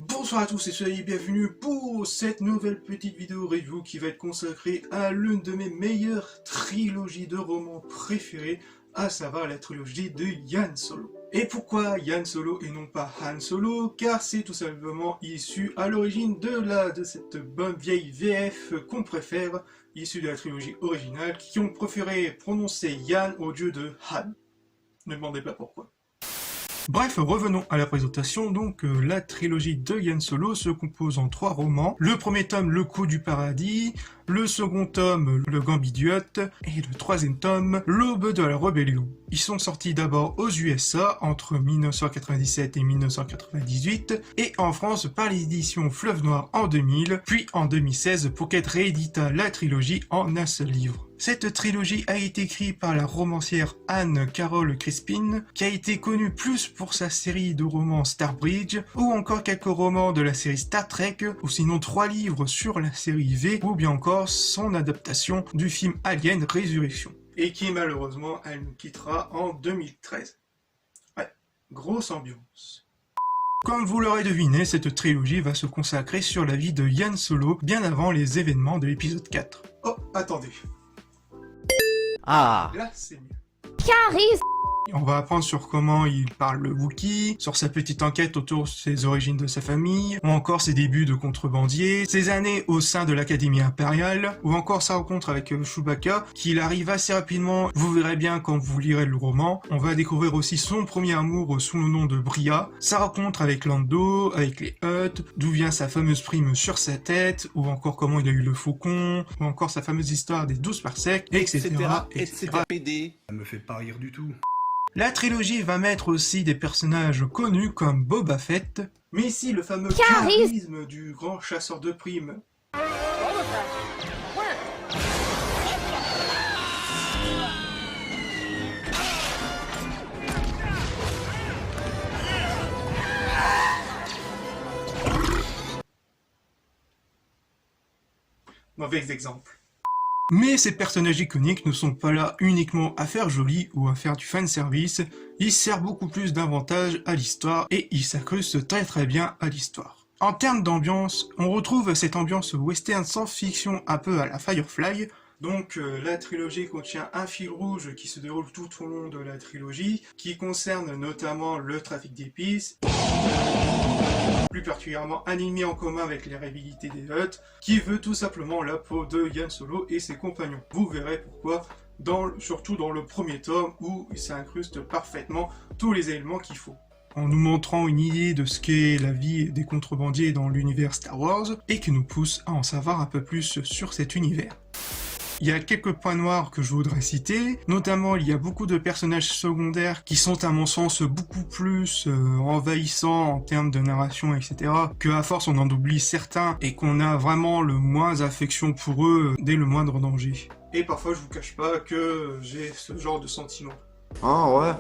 Bonsoir à tous et soyez bienvenus pour cette nouvelle petite vidéo review qui va être consacrée à l'une de mes meilleures trilogies de romans préférées, à savoir la trilogie de Han Solo. Et pourquoi Han Solo et non pas Han Solo? Car c'est tout simplement issu à l'origine de cette bonne vieille VF qu'on préfère, issue de la trilogie originale, qui ont préféré prononcer Yan au lieu de Han. Ne demandez pas pourquoi. Bref, revenons à la présentation. Donc, la trilogie de Han Solo se compose en 3 romans. Le premier tome, Le Coup du Paradis. Le second tome, Le Gambidiote. Et le troisième tome, L'Aube de la Rébellion. Ils sont sortis d'abord aux USA entre 1997 et 1998, et en France par l'édition Fleuve Noir en 2000, puis en 2016 Pocket réédita la trilogie en un seul livre. Cette trilogie a été écrite par la romancière Anne Carol Crispin, qui a été connue plus pour sa série de romans Starbridge, ou encore quelques romans de la série Star Trek, ou sinon 3 livres sur la série V, ou bien encore son adaptation du film Alien Résurrection, et qui malheureusement elle nous quittera en 2013. Ouais, grosse ambiance. Comme vous l'aurez deviné, cette trilogie va se consacrer sur la vie de Han Solo bien avant les événements de l'épisode 4. Oh, attendez. Ah, Là, c'est mieux. Caris. On va apprendre sur comment il parle le Wookiee, sur sa petite enquête autour de ses origines de sa famille, ou encore ses débuts de contrebandier, ses années au sein de l'Académie impériale, ou encore sa rencontre avec Chewbacca, qui arrive assez rapidement, vous verrez bien quand vous lirez le roman. On va découvrir aussi son premier amour sous le nom de Bria, sa rencontre avec Lando, avec les Hutt, d'où vient sa fameuse prime sur sa tête, ou encore comment il a eu le faucon, ou encore sa fameuse histoire des 12 parsecs, etc. PD. Ça me fait pas rire du tout. La trilogie va mettre aussi des personnages connus comme Boba Fett, mais ici le fameux charisme du grand chasseur de primes. Mauvais exemple. Mais ces personnages iconiques ne sont pas là uniquement à faire joli ou à faire du fanservice, ils servent beaucoup plus d'avantages à l'histoire et ils s'incrustent très bien à l'histoire. En termes d'ambiance, on retrouve cette ambiance western sans fiction un peu à la Firefly. Donc la trilogie contient un fil rouge qui se déroule tout au long de la trilogie, qui concerne notamment le trafic d'épices, plus particulièrement un ennemi en commun avec les rivalités des Hutt, qui veut tout simplement la peau de Han Solo et ses compagnons. Vous verrez pourquoi, surtout dans le premier tome où il s'incruste parfaitement tous les éléments qu'il faut, en nous montrant une idée de ce qu'est la vie des contrebandiers dans l'univers Star Wars, et qui nous pousse à en savoir un peu plus sur cet univers. Il y a quelques points noirs que je voudrais citer, notamment il y a beaucoup de personnages secondaires qui sont à mon sens beaucoup plus envahissants en termes de narration, etc. Que à force on en oublie certains et qu'on a vraiment le moins affection pour eux dès le moindre danger. Et parfois je vous cache pas que j'ai ce genre de sentiment. Ah ouais.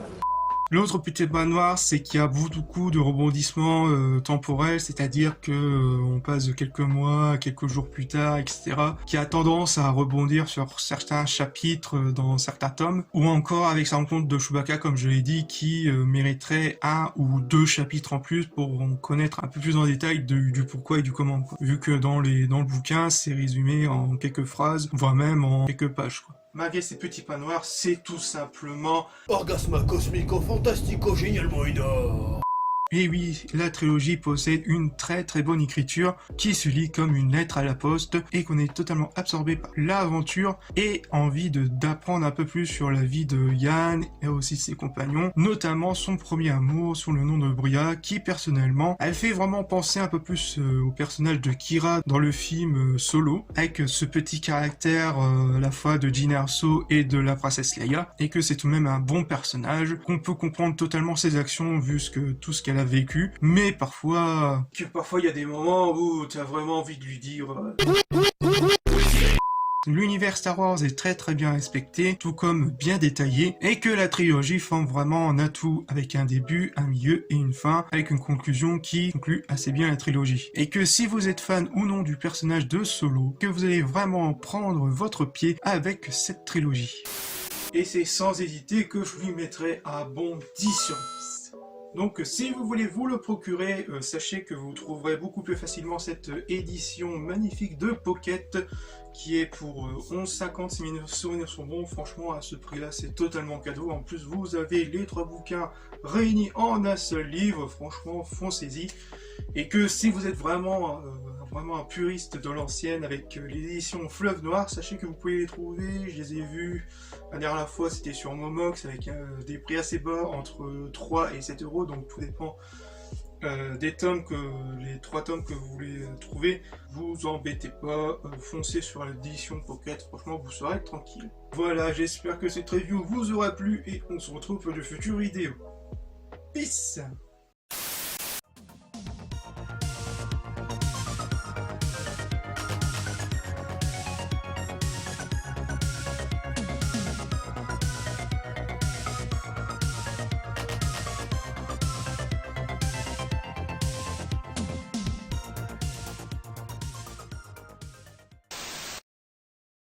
L'autre petit point noir, c'est qu'il y a beaucoup de rebondissements temporels, c'est-à-dire que on passe de quelques mois, quelques jours plus tard, etc., qui a tendance à rebondir sur certains chapitres dans certains tomes, ou encore avec sa rencontre de Chewbacca, comme je l'ai dit, qui mériterait 1 ou 2 chapitres en plus pour en connaître un peu plus en détail du pourquoi et du comment, quoi. Vu que dans le bouquin, c'est résumé en quelques phrases, voire même en quelques pages, quoi. Malgré ces petits points noirs, c'est tout simplement Orgasme cosmico fantastico génialement énorme. Et oui, la trilogie possède une très bonne écriture qui se lit comme une lettre à la poste et qu'on est totalement absorbé par l'aventure et envie d'apprendre un peu plus sur la vie de Yan et aussi ses compagnons, notamment son premier amour sous le nom de Bria, qui personnellement, elle fait vraiment penser un peu plus au personnage de Kira dans le film Solo, avec ce petit caractère à la fois de Jyn Erso et de la princesse Leia, et que c'est tout de même un bon personnage, qu'on peut comprendre totalement ses actions vu tout ce qu'elle a vécu, mais parfois il y a des moments où tu as vraiment envie de lui dire L'univers Star Wars est très bien respecté, tout comme bien détaillé, et que la trilogie forme vraiment un atout avec un début, un milieu et une fin, avec une conclusion qui conclut assez bien la trilogie. Et que si vous êtes fan ou non du personnage de Solo, que vous allez vraiment prendre votre pied avec cette trilogie. Et c'est sans hésiter que je lui mettrai un bon 10 sur 10. Donc si vous voulez vous le procurer, sachez que vous trouverez beaucoup plus facilement cette édition magnifique de Pocket qui est pour 11,50 si mes souvenirs sont bons. Franchement, à ce prix-là, c'est totalement cadeau. En plus, vous avez les 3 bouquins réunis en un seul livre. Franchement, foncez-y. Et que si vous êtes vraiment un puriste de l'ancienne avec l'édition Fleuve Noir, sachez que vous pouvez les trouver. Je les ai vus la dernière fois, c'était sur Momox avec des prix assez bas, entre 3 et 7 euros. Donc tout dépend des tomes les 3 tomes que vous voulez trouver. Vous embêtez pas, foncez sur l'édition Pocket, franchement vous serez tranquille. Voilà, j'espère que cette review vous aura plu et on se retrouve pour de futures vidéos. Peace!